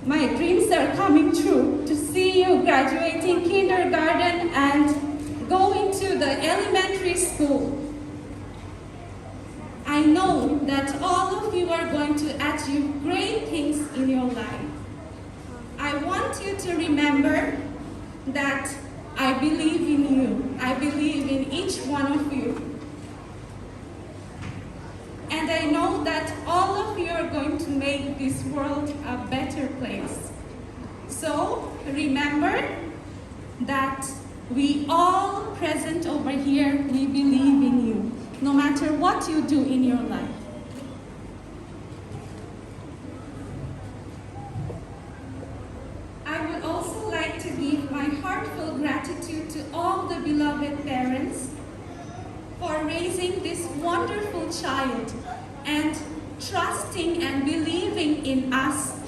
My dreams are coming true to see you graduating kindergarten and going to the elementary school. I know that all of you are going to achieve great things in your life. I want you to remember that I believe in you. I believe in each one of you. And I know that all of you are going to make this world a better place. So remember that we all present over here, we believe in you, no matter what you do in your life. I would also like to give my heartfelt gratitude to all the beloved parents for raising this wonderful child and trusting and believing in us